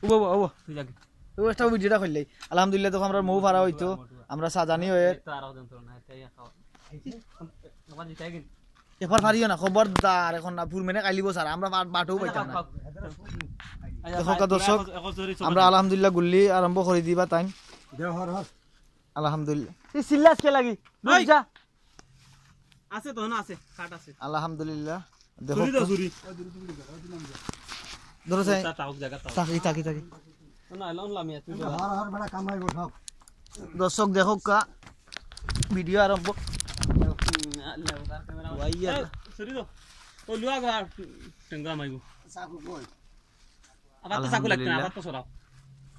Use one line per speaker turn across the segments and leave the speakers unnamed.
ওবো ওবো তুই যাকে ও একটা ভিডিওটা করলেই আলহামদুলিল্লাহ তখন আমরা মৌ ভাড়া হইতো আমরা সাজানি হয়ে এবার পারিও না খবরদার এখন না ফুল মেনে কাইলিব স্যার আমরা বাটও পাইতাম না দেখো দর্শক আমরা আলহামদুলিল্লাহ গুল্লি আরম্ভ করে দিবা টাইম আলহামদুলিল্লাহ এই সিল্লাস কে লাগি যা
আছে তো না আছে কাট আছে
আলহামদুলিল্লাহ দেখো ধরো চাই তাকি
না এলাম লামিয়া তুই
হর বড় কামাই বসাও
দর্শক দেখো কা ভিডিও আরম্ভ
ভাইয়া সরি তো ও লুয়া গা টেঙ্গা মাইগো
সাকু কই
আবার তো সাকু লাগতে না আবার তো সরাও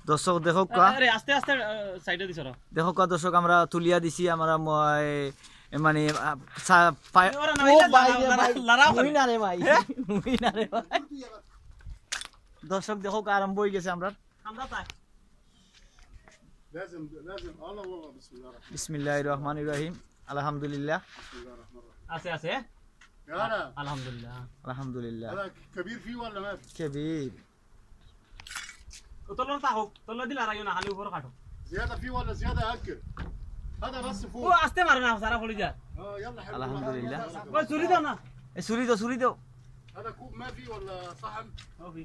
দর্শক দেখো কা
আরে আস্তে আস্তে সাইডে দি সরাও
দেখো কা দর্শক আমরা তুলিয়া দিছি আমরা মানে দর্শক দেখো আরম্ভ হয়ে গেছে আমরা বিসমিল্লাহির রহমানির রহিম আলহামদুলিল্লাহ
আছে আছে আলহামদুলিল্লাহ
আলহামদুলিল্লাহ
هذا كبير فيه ولا ما في؟
كبير
তোলো তা হোক তোলো দিলা রাইও না খালি উপর কাটো
زياده فيه ولا زياده اكل؟ هذا بس
ও
فوق
আস্তে মারে না সারা পড়ে যায়
يلا حلو
الحمد لله.
ওই চুরি দাও না
এই ছুরি দাও
هذا كوب ما فيه ولا صحن؟
ওকে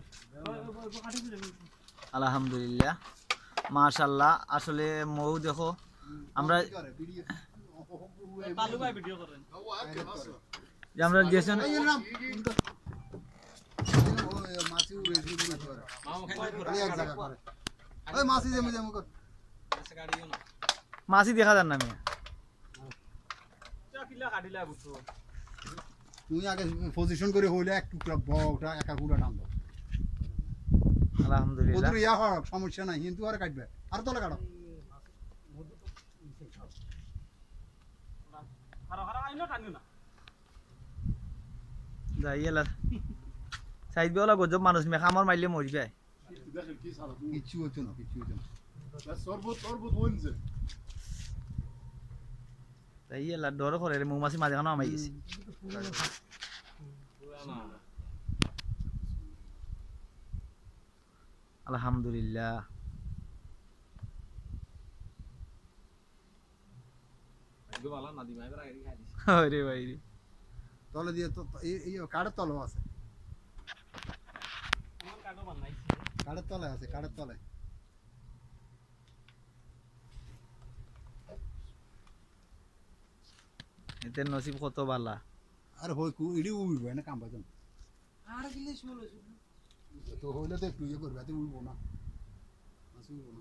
আলহামদুলিল্লাহ মাশাআল্লাহ আসলে মৌ দেখো আমরা
তালু ভাই ভিডিও করেন
هو اكل اصلا
যে আমরা গেছেন
মাছি উড়েছি করে খালি এক জায়গা করে ওই মাছি জেমে কর
মাছই দেখা যান না আমি
চা কিলা কাটিলা বুঝছো
তুই আগে পজিশন করে হইলে এক টুকরা বড়টা একা গুড়া টানবো
আলহামদুলিল্লাহ
ওদের ইয়া হোক সমস্যা নাই কিন্তু আর কাটবে আর তোলা কাটো
হারা হারা আইনো টানিও না
যাইলা সাইড বেলা গজব মানুষ মেখামর মাইলে মরি যায়
داخل كيس على طول
কিচ্ছু হতো না
بس اربط وانزل
যাইলা ডর করে রে মৌমাছি মাঝে খানো আমাই গেছি আলহামদুলিল্লাহ আরে ভাই রে
তলে দিয়ে তো এই কাঠের তলে আছে
আমার কাটো বানাইছি
কাঠের তলে আছে কাঠের তলে
এতে নসিব কত বালা
আর হই কু ইডি উইব না কাম পাইতাম আর গিলে শুলো তো হইলে তো একটু ইয়ে করবে এত উইব না আসুইব না